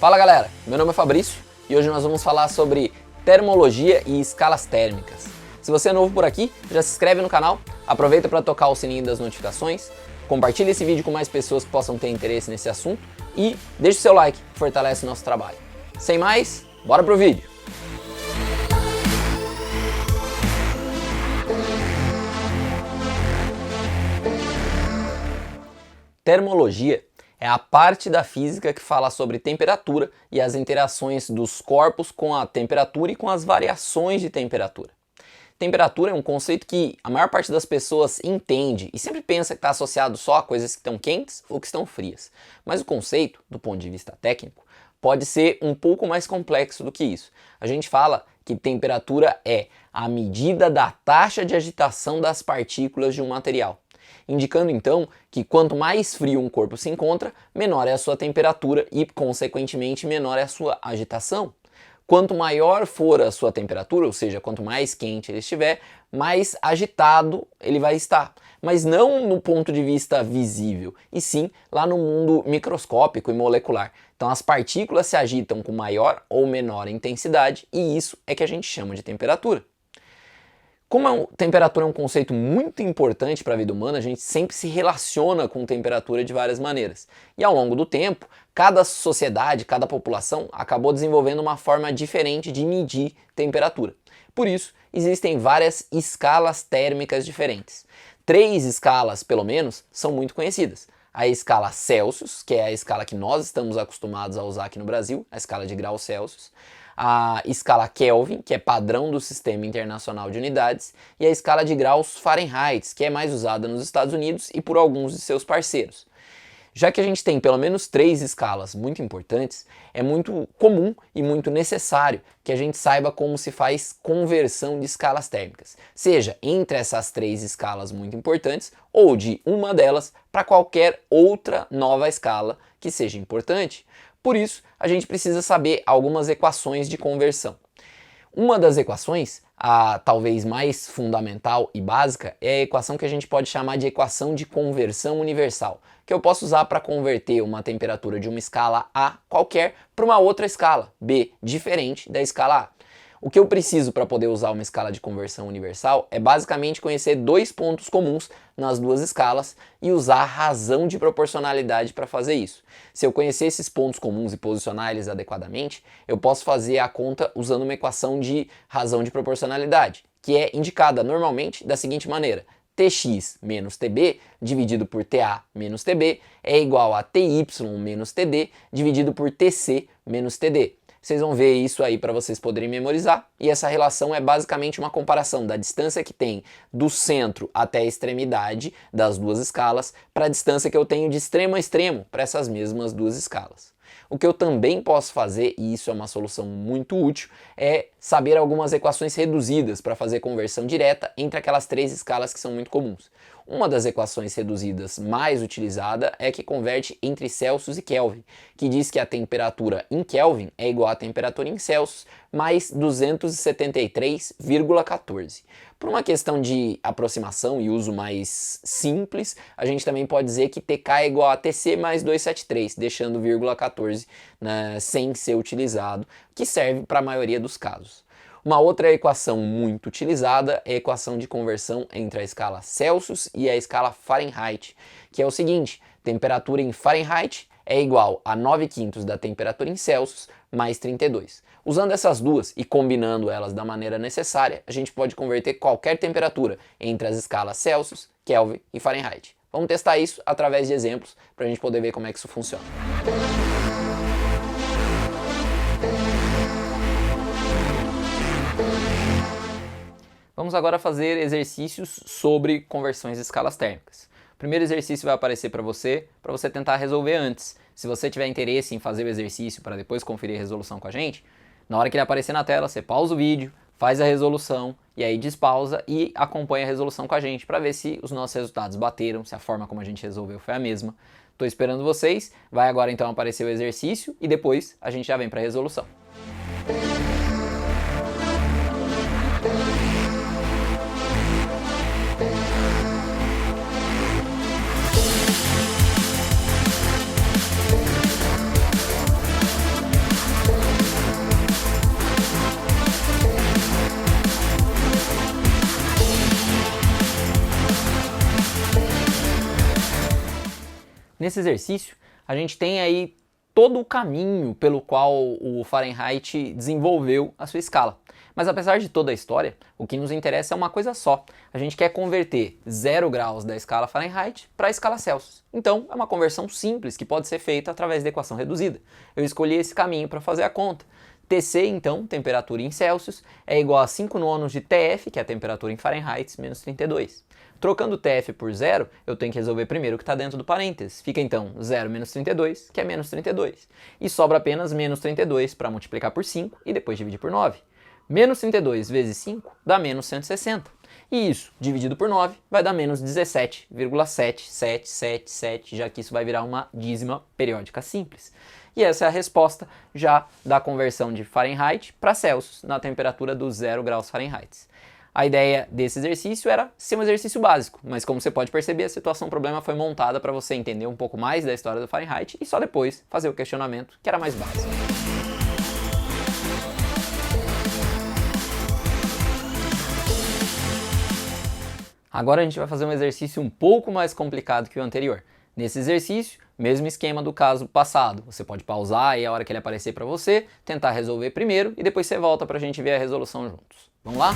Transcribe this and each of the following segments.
Fala galera, meu nome é Fabrício e hoje nós vamos falar sobre termologia e escalas térmicas. Se você é novo por aqui, já se inscreve no canal, aproveita para tocar o sininho das notificações, compartilha esse vídeo com mais pessoas que possam ter interesse nesse assunto e deixa o seu like, que fortalece o nosso trabalho. Sem mais, bora pro vídeo! Termologia é a parte da física que fala sobre temperatura e as interações dos corpos com a temperatura e com as variações de temperatura. Temperatura é um conceito que a maior parte das pessoas entende e sempre pensa que está associado só a coisas que estão quentes ou que estão frias. Mas o conceito, do ponto de vista técnico, pode ser um pouco mais complexo do que isso. A gente fala que temperatura é a medida da taxa de agitação das partículas de um material, indicando então que quanto mais frio um corpo se encontra, menor é a sua temperatura e, consequentemente, menor é a sua agitação. Quanto maior for a sua temperatura, ou seja, quanto mais quente ele estiver, mais agitado ele vai estar. Mas não no ponto de vista visível, e sim lá no mundo microscópico e molecular. Então as partículas se agitam com maior ou menor intensidade e isso é que a gente chama de temperatura. Como a temperatura é um conceito muito importante para a vida humana, a gente sempre se relaciona com temperatura de várias maneiras. E ao longo do tempo, cada sociedade, cada população acabou desenvolvendo uma forma diferente de medir temperatura. Por isso, existem várias escalas térmicas diferentes. 3 escalas, pelo menos, são muito conhecidas. A escala Celsius, que é a escala que nós estamos acostumados a usar aqui no Brasil, a escala de graus Celsius. A escala Kelvin, que é padrão do Sistema Internacional de Unidades, e a escala de graus Fahrenheit, que é mais usada nos Estados Unidos e por alguns de seus parceiros. Já que a gente tem pelo menos 3 escalas muito importantes, é muito comum e muito necessário que a gente saiba como se faz conversão de escalas térmicas, seja entre essas 3 escalas muito importantes ou de uma delas para qualquer outra nova escala que seja importante. Por isso, a gente precisa saber algumas equações de conversão. Uma das equações, a talvez mais fundamental e básica, é a equação que a gente pode chamar de equação de conversão universal, que eu posso usar para converter uma temperatura de uma escala A qualquer para uma outra escala B, diferente da escala A. O que eu preciso para poder usar uma escala de conversão universal é basicamente conhecer 2 pontos comuns nas duas escalas e usar a razão de proporcionalidade para fazer isso. Se eu conhecer esses pontos comuns e posicionar eles adequadamente, eu posso fazer a conta usando uma equação de razão de proporcionalidade, que é indicada normalmente da seguinte maneira: Tx menos Tb dividido por Ta menos Tb é igual a Ty menos Td dividido por Tc menos Td. Vocês vão ver isso aí para vocês poderem memorizar, e essa relação é basicamente uma comparação da distância que tem do centro até a extremidade das duas escalas para a distância que eu tenho de extremo a extremo para essas mesmas duas escalas. O que eu também posso fazer, e isso é uma solução muito útil, é saber algumas equações reduzidas para fazer conversão direta entre aquelas 3 escalas que são muito comuns. Uma das equações reduzidas mais utilizada é a que converte entre Celsius e Kelvin, que diz que a temperatura em Kelvin é igual à temperatura em Celsius mais 273,14. Por uma questão de aproximação e uso mais simples, a gente também pode dizer que TK é igual a TC mais 273, deixando 0,14 sem ser utilizado, que serve para a maioria dos casos. Uma outra equação muito utilizada é a equação de conversão entre a escala Celsius e a escala Fahrenheit, que é o seguinte: temperatura em Fahrenheit é igual a 9/5 da temperatura em Celsius mais 32. Usando essas duas e combinando elas da maneira necessária, a gente pode converter qualquer temperatura entre as escalas Celsius, Kelvin e Fahrenheit. Vamos testar isso através de exemplos para a gente poder ver como é que isso funciona. Vamos agora fazer exercícios sobre conversões de escalas térmicas. O primeiro exercício vai aparecer para você tentar resolver antes. Se você tiver interesse em fazer o exercício para depois conferir a resolução com a gente, na hora que ele aparecer na tela, você pausa o vídeo, faz a resolução e aí despausa e acompanha a resolução com a gente para ver se os nossos resultados bateram, se a forma como a gente resolveu foi a mesma. Estou esperando vocês, vai agora então aparecer o exercício e depois a gente já vem para a resolução. Nesse exercício, a gente tem aí todo o caminho pelo qual o Fahrenheit desenvolveu a sua escala. Mas apesar de toda a história, o que nos interessa é uma coisa só. A gente quer converter 0 graus da escala Fahrenheit para a escala Celsius. Então, é uma conversão simples que pode ser feita através da equação reduzida. Eu escolhi esse caminho para fazer a conta. Tc, então, temperatura em Celsius, é igual a 5 nonos de Tf, que é a temperatura em Fahrenheit, menos 32. Trocando Tf por 0, eu tenho que resolver primeiro o que está dentro do parênteses. Fica então 0 menos 32, que é menos 32. E sobra apenas menos 32 para multiplicar por 5 e depois dividir por 9. Menos 32 vezes 5 dá menos 160. E isso, dividido por 9, vai dar menos 17,7777, já que isso vai virar uma dízima periódica simples. E essa é a resposta já da conversão de Fahrenheit para Celsius, na temperatura dos 0 graus Fahrenheit. A ideia desse exercício era ser um exercício básico, mas como você pode perceber, a situação problema foi montada para você entender um pouco mais da história do Fahrenheit e só depois fazer o questionamento, que era mais básico. Agora a gente vai fazer um exercício um pouco mais complicado que o anterior. Nesse exercício, mesmo esquema do caso passado. Você pode pausar e a hora que ele aparecer para você, tentar resolver primeiro e depois você volta para a gente ver a resolução juntos. Vamos lá?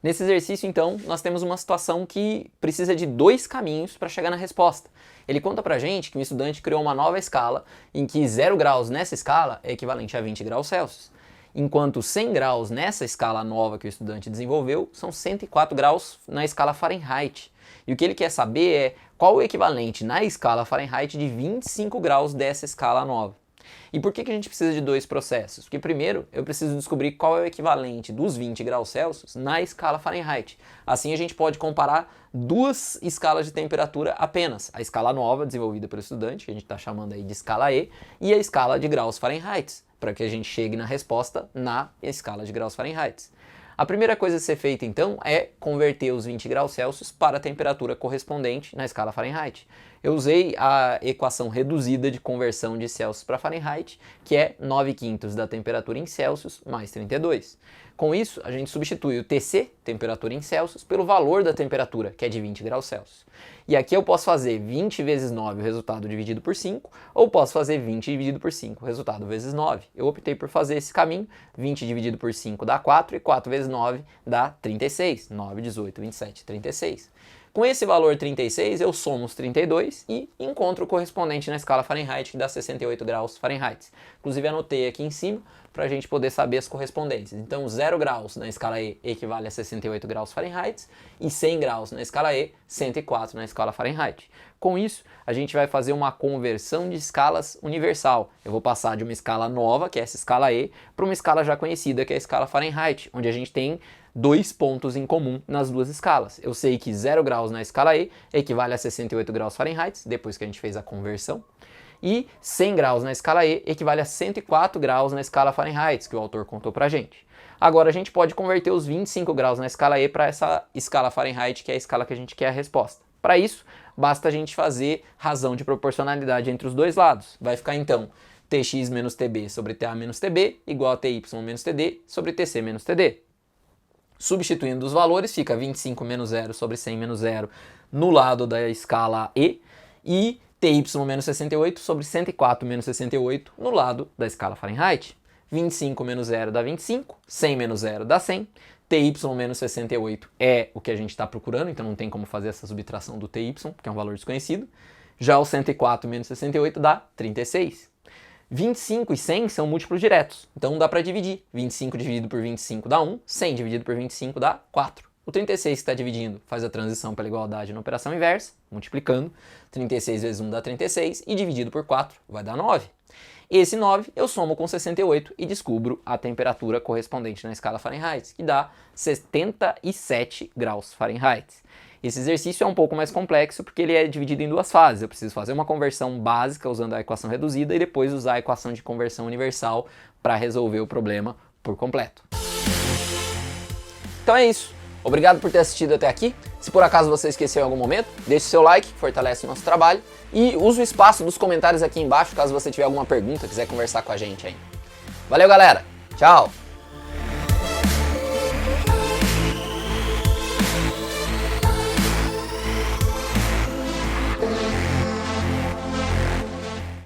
Nesse exercício, então, nós temos uma situação que precisa de 2 caminhos para chegar na resposta. Ele conta pra gente que um estudante criou uma nova escala em que 0 graus nessa escala é equivalente a 20 graus Celsius, enquanto 100 graus nessa escala nova que o estudante desenvolveu são 104 graus na escala Fahrenheit. E o que ele quer saber é qual o equivalente na escala Fahrenheit de 25 graus dessa escala nova. E por que a gente precisa de 2 processos? Porque primeiro eu preciso descobrir qual é o equivalente dos 20 graus Celsius na escala Fahrenheit. Assim a gente pode comparar 2 escalas de temperatura apenas. A escala nova desenvolvida pelo estudante, que a gente está chamando aí de escala E, e a escala de graus Fahrenheit, para que a gente chegue na resposta na escala de graus Fahrenheit. A primeira coisa a ser feita então é converter os 20 graus Celsius para a temperatura correspondente na escala Fahrenheit. Eu usei a equação reduzida de conversão de Celsius para Fahrenheit, que é 9/5 da temperatura em Celsius mais 32. Com isso, a gente substitui o Tc, temperatura em Celsius, pelo valor da temperatura, que é de 20 graus Celsius. E aqui eu posso fazer 20 vezes 9, o resultado dividido por 5, ou posso fazer 20 dividido por 5, o resultado vezes 9. Eu optei por fazer esse caminho, 20 dividido por 5 dá 4, e 4 vezes 9 dá 36. 9, 18, 27, 36. Com esse valor 36, eu somo os 32 e encontro o correspondente na escala Fahrenheit, que dá 68 graus Fahrenheit. Inclusive anotei aqui em cima para a gente poder saber as correspondências. Então 0 graus na escala E equivale a 68 graus Fahrenheit e 100 graus na escala E, 104 na escala Fahrenheit. Com isso, a gente vai fazer uma conversão de escalas universal. Eu vou passar de uma escala nova, que é essa escala E, para uma escala já conhecida, que é a escala Fahrenheit, onde a gente tem 2 pontos em comum nas duas escalas. Eu sei que 0 graus na escala E equivale a 68 graus Fahrenheit, depois que a gente fez a conversão, e 100 graus na escala E equivale a 104 graus na escala Fahrenheit, que o autor contou pra gente. Agora a gente pode converter os 25 graus na escala E para essa escala Fahrenheit, que é a escala que a gente quer a resposta. Para isso, basta a gente fazer razão de proporcionalidade entre os dois lados. Vai ficar então Tx menos Tb sobre Ta menos Tb igual a Ty menos Td sobre Tc menos Td. Substituindo os valores, fica 25 menos 0 sobre 100 menos 0 no lado da escala E e Ty menos 68 sobre 104 menos 68 no lado da escala Fahrenheit. 25 menos 0 dá 25, 100 menos 0 dá 100, Ty menos 68 é o que a gente está procurando, então não tem como fazer essa subtração do Ty, que é um valor desconhecido. Já o 104 menos 68 dá 36. 25 e 100 são múltiplos diretos, então dá para dividir. 25 dividido por 25 dá 1, 100 dividido por 25 dá 4. O 36 que está dividindo faz a transição pela igualdade na operação inversa, multiplicando. 36 vezes 1 dá 36 e dividido por 4 vai dar 9. Esse 9 eu somo com 68 e descubro a temperatura correspondente na escala Fahrenheit, que dá 77 graus Fahrenheit. Esse exercício é um pouco mais complexo porque ele é dividido em 2 fases. Eu preciso fazer uma conversão básica usando a equação reduzida e depois usar a equação de conversão universal para resolver o problema por completo. Então é isso. Obrigado por ter assistido até aqui. Se por acaso você esqueceu em algum momento, deixe seu like, que fortalece o nosso trabalho. E use o espaço dos comentários aqui embaixo, caso você tiver alguma pergunta, quiser conversar com a gente aí. Valeu, galera. Tchau.